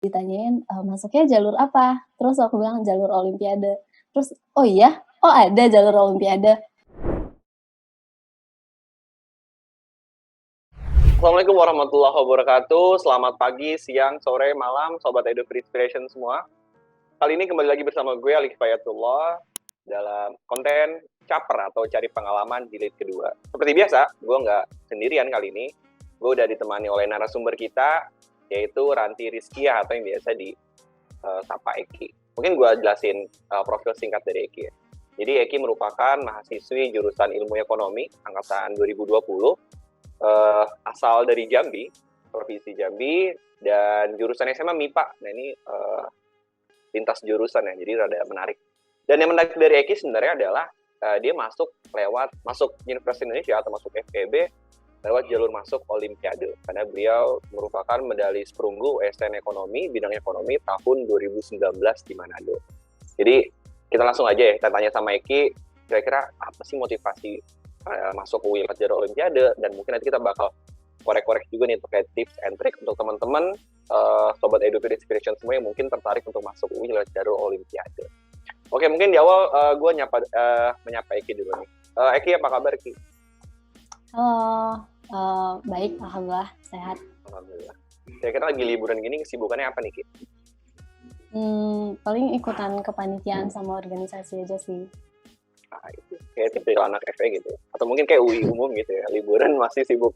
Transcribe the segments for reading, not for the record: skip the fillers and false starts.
ditanyain, "Masuknya jalur apa?" Terus aku bilang, "Jalur olimpiade." Terus, "Oh iya? Oh ada jalur olimpiade?" Assalamualaikum warahmatullahi wabarakatuh. Selamat pagi, siang, sore, malam, Sobat Edu Inspiration semua. Kali ini kembali lagi bersama gue, Ali Kifayatullah, dalam konten Caper atau Cari Pengalaman jilid kedua. Seperti biasa, gue nggak sendirian kali ini. Gue udah ditemani oleh narasumber kita, yaitu Ranti Rizkiah atau yang biasa Sapa Eki. Mungkin gue jelasin profil singkat dari Eki ya. Jadi Eki merupakan mahasiswi jurusan Ilmu Ekonomi angkatan 2020, asal dari Jambi, Provinsi Jambi, dan jurusan SMA MIPA. Nah ini lintas jurusan ya, jadi rada menarik. Dan yang menarik dari Eki sebenarnya adalah dia masuk Universitas Indonesia atau masuk FEB lewat jalur masuk Olimpiade, karena beliau merupakan medali perunggu USN Ekonomi, bidang ekonomi tahun 2019 di Manado. Jadi kita langsung aja ya, kita tanya sama Eki, kira-kira apa sih motivasi masuk UI lewat jalur Olimpiade, dan mungkin nanti kita bakal korek-korek juga nih terkait tips and trick untuk teman-teman Sobat Edu Inspiration semua yang mungkin tertarik untuk masuk UI lewat jalur Olimpiade. Oke, mungkin di awal gue menyapa Eki dulu nih. Eki, apa kabar Eki? Halo, baik, alhamdulillah, sehat. Alhamdulillah. Kira-kira lagi liburan gini kesibukannya apa nih Ki? Paling ikutan kepanitiaan sama organisasi aja sih. Itu kayak tipe anak FE gitu, atau mungkin kayak UI umum gitu ya, liburan masih sibuk,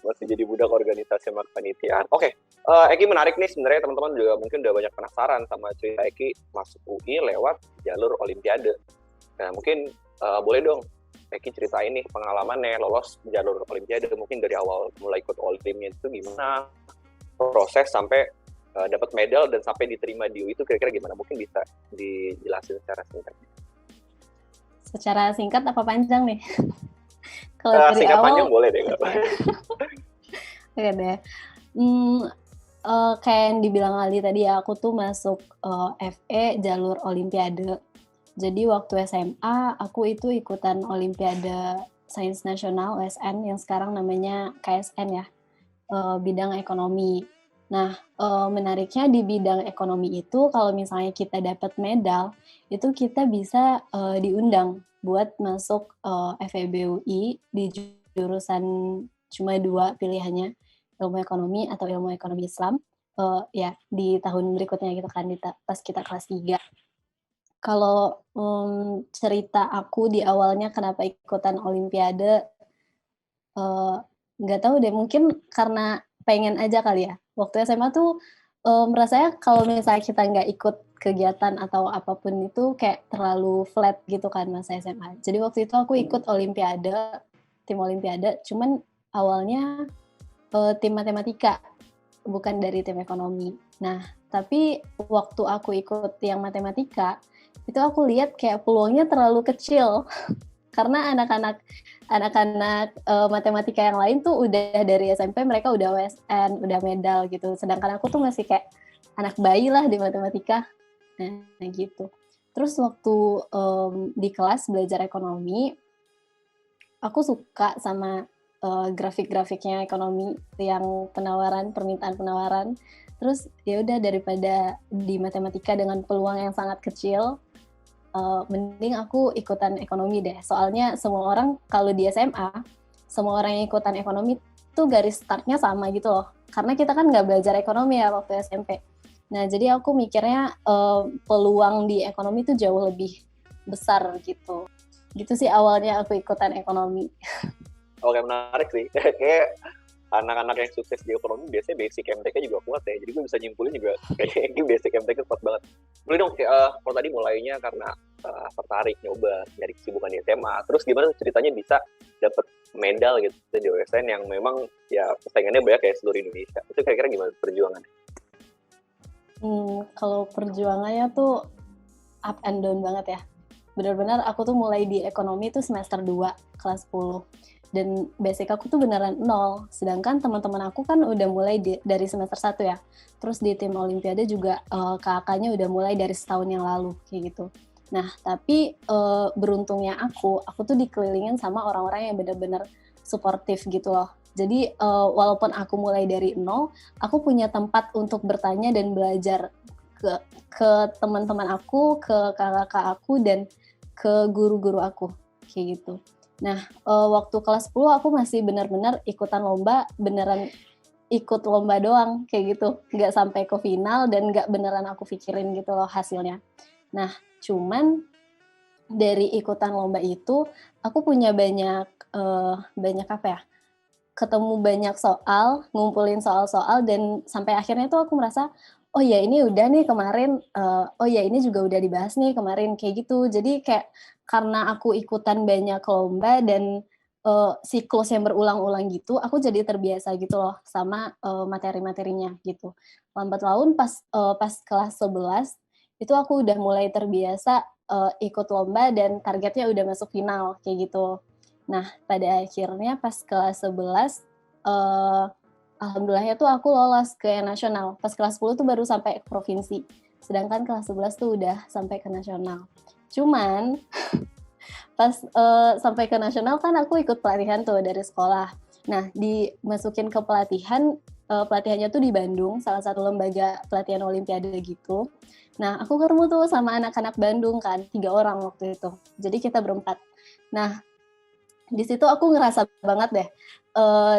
masih jadi budak organisasi sama kepanitiaan. Oke, Eki menarik nih sebenarnya, teman-teman juga mungkin udah banyak penasaran sama cerita Eki masuk UI lewat jalur Olimpiade. Nah mungkin boleh dong Eki ceritain nih pengalamannya lolos jalur Olimpiade, mungkin dari awal mulai ikut Olimpiade itu gimana, proses sampai dapat medal dan sampai diterima di UI itu kira-kira gimana, mungkin bisa dijelasin secara singkat. Secara singkat apa panjang nih? Kalau dari singkat awal, panjang boleh deh. Oke deh. Kayak yang dibilang Ali tadi ya, aku tuh masuk FE jalur Olimpiade. Jadi waktu SMA aku itu ikutan Olimpiade Sains Nasional USN yang sekarang namanya KSN ya, bidang ekonomi. Nah, menariknya di bidang ekonomi itu kalau misalnya kita dapat medal, itu kita bisa diundang buat masuk FEB UI di jurusan cuma 2 pilihannya, ilmu ekonomi atau ilmu ekonomi Islam, ya di tahun berikutnya gitu kan, pas kita kelas 3. Kalau cerita aku di awalnya kenapa ikutan Olimpiade, nggak tahu deh, mungkin karena pengen aja kali ya. Waktu SMA tuh, rasanya kalau misalnya kita nggak ikut kegiatan atau apapun itu kayak terlalu flat gitu kan masa SMA. Jadi waktu itu aku ikut Olimpiade, tim Olimpiade, cuman awalnya, tim matematika, bukan dari tim ekonomi. Nah, tapi waktu aku ikut yang matematika, itu aku lihat kayak peluangnya terlalu kecil. Karena anak-anak matematika yang lain tuh udah dari SMP mereka udah USN, udah medal gitu. Sedangkan aku tuh masih kayak anak bayi lah di matematika. Nah gitu. Terus waktu di kelas belajar ekonomi, aku suka sama grafik-grafiknya ekonomi yang permintaan penawaran. Terus ya udah, daripada di matematika dengan peluang yang sangat kecil, mending aku ikutan ekonomi deh. Soalnya semua orang kalau di SMA, semua orang yang ikutan ekonomi tuh garis startnya sama gitu loh. Karena kita kan nggak belajar ekonomi ya waktu SMP. Nah, jadi aku mikirnya peluang di ekonomi tuh jauh lebih besar gitu. Gitu sih awalnya aku ikutan ekonomi. Oke, menarik sih. Kayak anak-anak yang sukses di ekonomi biasanya basic MTK juga kuat ya. Jadi gue bisa nyimpulin juga kayaknya basic MTK kuat banget. Boleh dong, kalau tadi mulainya karena tertarik nyoba dari kesibukan di SMA. Terus gimana ceritanya bisa dapat medal gitu di OSN yang memang ya persaingannya banyak kayak seluruh Indonesia. Itu kira-kira gimana perjuangannya? Kalau perjuangannya tuh up and down banget ya. Benar-benar aku tuh mulai di ekonomi tuh semester 2, kelas 10. Dan basic aku tuh beneran 0. Sedangkan teman-teman aku kan udah mulai dari semester 1 ya. Terus di tim Olimpiade juga kakaknya udah mulai dari setahun yang lalu, kayak gitu. Nah, tapi beruntungnya aku tuh dikelilingin sama orang-orang yang benar-benar suportif gitu loh. Jadi walaupun aku mulai dari nol, aku punya tempat untuk bertanya dan belajar ke teman-teman aku, ke kakak aku, dan ke guru-guru aku, kayak gitu. Nah, waktu kelas 10 aku masih benar-benar ikutan lomba, beneran ikut lomba doang, kayak gitu. Nggak sampai ke final dan nggak beneran aku pikirin gitu loh hasilnya. Nah, cuman dari ikutan lomba itu, aku punya banyak apa ya, ketemu banyak soal, ngumpulin soal-soal, dan sampai akhirnya tuh aku merasa, oh ya ini udah nih kemarin, oh ya ini juga udah dibahas nih kemarin, kayak gitu. Jadi kayak karena aku ikutan banyak lomba dan siklus yang berulang-ulang gitu, aku jadi terbiasa gitu loh sama materi-materinya gitu. Lambat laun pas kelas 11 itu aku udah mulai terbiasa ikut lomba dan targetnya udah masuk final kayak gitu. Nah, pada akhirnya pas kelas 11, alhamdulillahnya tuh aku lolos ke yang nasional. Pas kelas 10 tuh baru sampai ke provinsi. Sedangkan kelas 11 tuh udah sampai ke nasional. Cuman pas sampai ke nasional kan aku ikut pelatihan tuh dari sekolah. Nah, dimasukin ke pelatihan, pelatihannya tuh di Bandung, salah satu lembaga pelatihan olimpiade gitu. Nah, aku ketemu tuh sama anak-anak Bandung kan, 3 orang waktu itu. Jadi kita berempat. Nah, di situ aku ngerasa banget deh,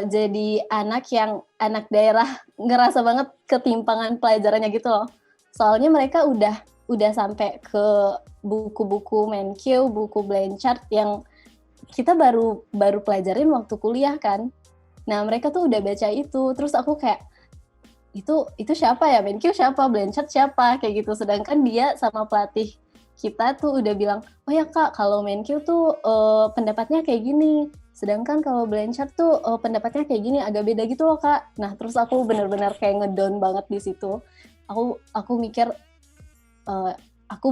jadi anak daerah, ngerasa banget ketimpangan pelajarannya gitu loh. Soalnya mereka udah sampai ke buku-buku Menkeu, buku Blanchard yang kita baru pelajarin waktu kuliah kan. Nah, mereka tuh udah baca itu, terus aku kayak, itu siapa ya, Menkeu siapa, Blanchard siapa, kayak gitu. Sedangkan dia sama pelatih kita tuh udah bilang, oh ya Kak, kalau Menkeu tuh pendapatnya kayak gini, sedangkan kalau Blanchard tuh pendapatnya kayak gini, agak beda gitu loh Kak. Nah, terus aku benar-benar kayak ngedown banget di situ. Aku mikir, aku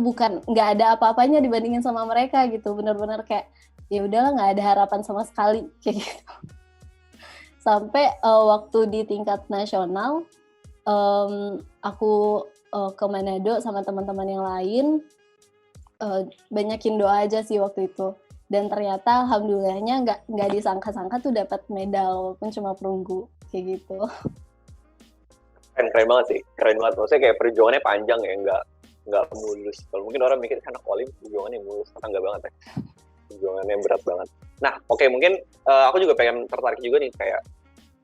nggak ada apa-apanya dibandingin sama mereka gitu, benar-benar kayak, ya udahlah, nggak ada harapan sama sekali kayak gitu. Sampai waktu di tingkat nasional, aku ke Manado sama teman-teman yang lain, banyakin doa aja sih waktu itu. Dan ternyata alhamdulillahnya nggak disangka-sangka tuh dapat medal, walaupun cuma perunggu, kayak gitu. Keren banget sih, keren banget. Maksudnya kayak perjuangannya panjang ya, nggak mulus. Kalau mungkin orang mikir kan olim perjuangannya mulus, ternyata nggak banget ya. Perjuangannya berat banget. Nah, oke, mungkin aku juga pengen tertarik juga nih, kayak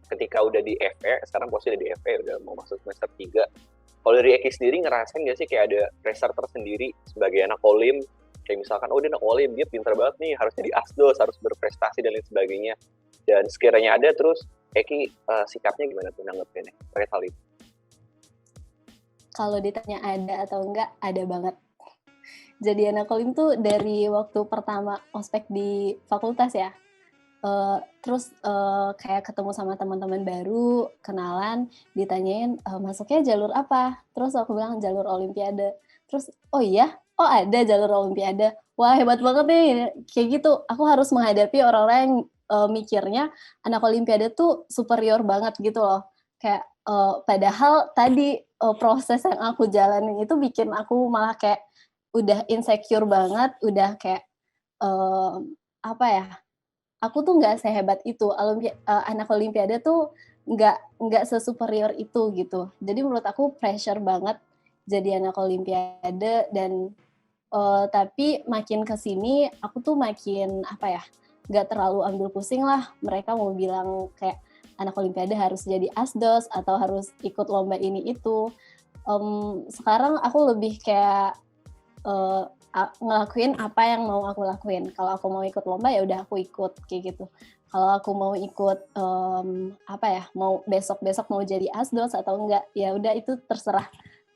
ketika udah di FE, sekarang posisi udah di FE, udah mau masuk semester 3. Kalau dari Eki sendiri ngerasain nggak sih kayak ada pressure tersendiri sebagai anak olim? Kayak misalkan, oh dia anak olim, dia pintar banget nih, harus jadi asdos, harus berprestasi dan lain sebagainya. Dan sekiranya ada, terus Eki sikapnya gimana tuh nanggepinnya terkait hal itu? Kalau ditanya ada atau enggak, ada banget. Jadi anak olim tuh dari waktu pertama ospek di fakultas ya, terus kayak ketemu sama teman-teman baru, kenalan, ditanyain masuknya jalur apa, terus aku bilang jalur olimpiade. Terus oh iya, oh ada jalur olimpiade, wah hebat banget nih, kayak gitu. Aku harus menghadapi orang-orang yang mikirnya anak olimpiade tuh superior banget gitu loh. Kayak padahal tadi proses yang aku jalanin itu bikin aku malah kayak udah insecure banget, udah kayak apa ya, aku tuh nggak sehebat itu, anak olimpiade tuh nggak sesuperior itu gitu. Jadi menurut aku pressure banget jadi anak olimpiade, dan tapi makin kesini aku tuh makin apa ya, nggak terlalu ambil pusing lah mereka mau bilang kayak anak olimpiade harus jadi asdos atau harus ikut lomba ini itu. Sekarang aku lebih kayak ngelakuin apa yang mau aku lakuin. Kalau aku mau ikut lomba ya udah aku ikut kayak gitu. Kalau aku mau ikut apa ya, mau besok mau jadi asdos atau enggak, ya udah itu terserah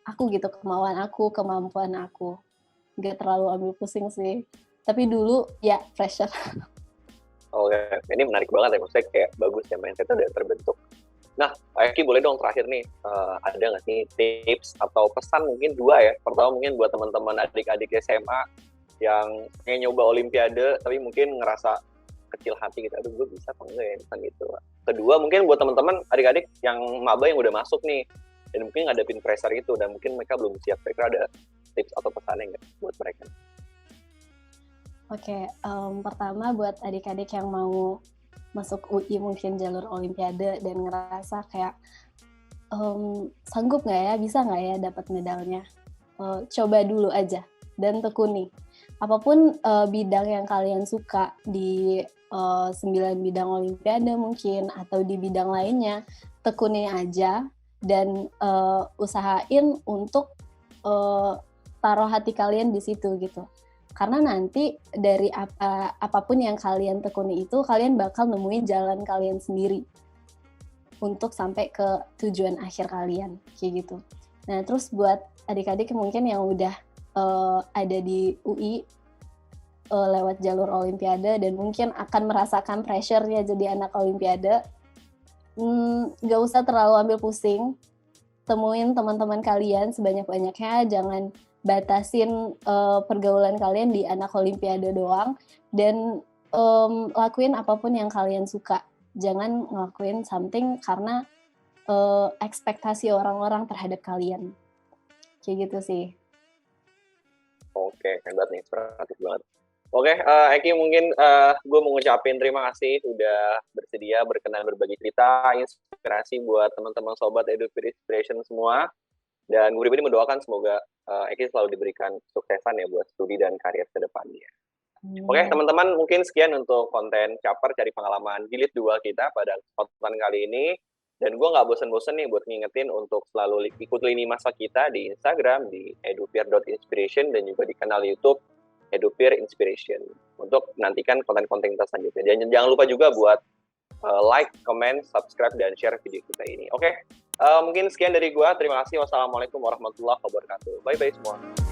aku gitu, kemauan aku, kemampuan aku. Nggak terlalu ambil pusing sih. Tapi dulu ya pressure. Oh ya, ini menarik banget ya, maksudnya kayak bagus ya mindsetnya udah terbentuk. Nah, Pak Eki boleh dong terakhir nih, ada nggak sih tips atau pesan mungkin 2 ya? Pertama mungkin buat teman-teman adik-adik SMA yang pengen nyoba olimpiade tapi mungkin ngerasa kecil hati gitu, aduh gue bisa apa enggak ya, misalnya gitu. Kedua mungkin buat teman-teman adik-adik yang maba yang udah masuk nih, dan mungkin ngadepin pressure itu dan mungkin mereka belum siap, kira-kira ada tips atau pesannya nggak buat mereka? Oke, pertama buat adik-adik yang mau masuk UI mungkin jalur Olimpiade dan ngerasa kayak sanggup nggak ya, bisa nggak ya dapat medalnya. Coba dulu aja dan tekuni. Apapun bidang yang kalian suka di 9 bidang Olimpiade mungkin atau di bidang lainnya, tekuni aja dan usahain untuk taruh hati kalian di situ gitu. Karena nanti dari apapun yang kalian tekuni itu, kalian bakal nemuin jalan kalian sendiri untuk sampai ke tujuan akhir kalian, kayak gitu. Nah, terus buat adik-adik mungkin yang udah ada di UI lewat jalur Olimpiade dan mungkin akan merasakan pressure-nya jadi anak Olimpiade, nggak usah terlalu ambil pusing, temuin teman-teman kalian sebanyak-banyaknya, jangan batasin pergaulan kalian di anak Olimpiade doang, dan lakuin apapun yang kalian suka. Jangan ngelakuin something karena ekspektasi orang-orang terhadap kalian. Kayak gitu sih. Oke, hebat nih, inspiratif banget. Oke, Eki mungkin gue mau ngucapin terima kasih udah bersedia berkenan berbagi cerita, inspirasi buat teman-teman sobat EduPeer Inspiration semua. Dan gue pribadi mendoakan semoga Eki selalu diberikan suksesan ya buat studi dan karir ke depannya. Oke, teman-teman, mungkin sekian untuk konten Caper Cari Pengalaman jilid 2 kita pada kesempatan kali ini. Dan gue nggak bosen-bosen nih buat ngingetin untuk selalu ikut lini masa kita di Instagram, di edupeer.inspiration, dan juga di kanal YouTube EduPeer Inspiration untuk nantikan konten-konten kita selanjutnya. Dan jangan lupa juga buat like, comment, subscribe, dan share video kita ini. Oke, mungkin sekian dari gue. Terima kasih. Wassalamualaikum warahmatullahi wabarakatuh. Bye-bye semua.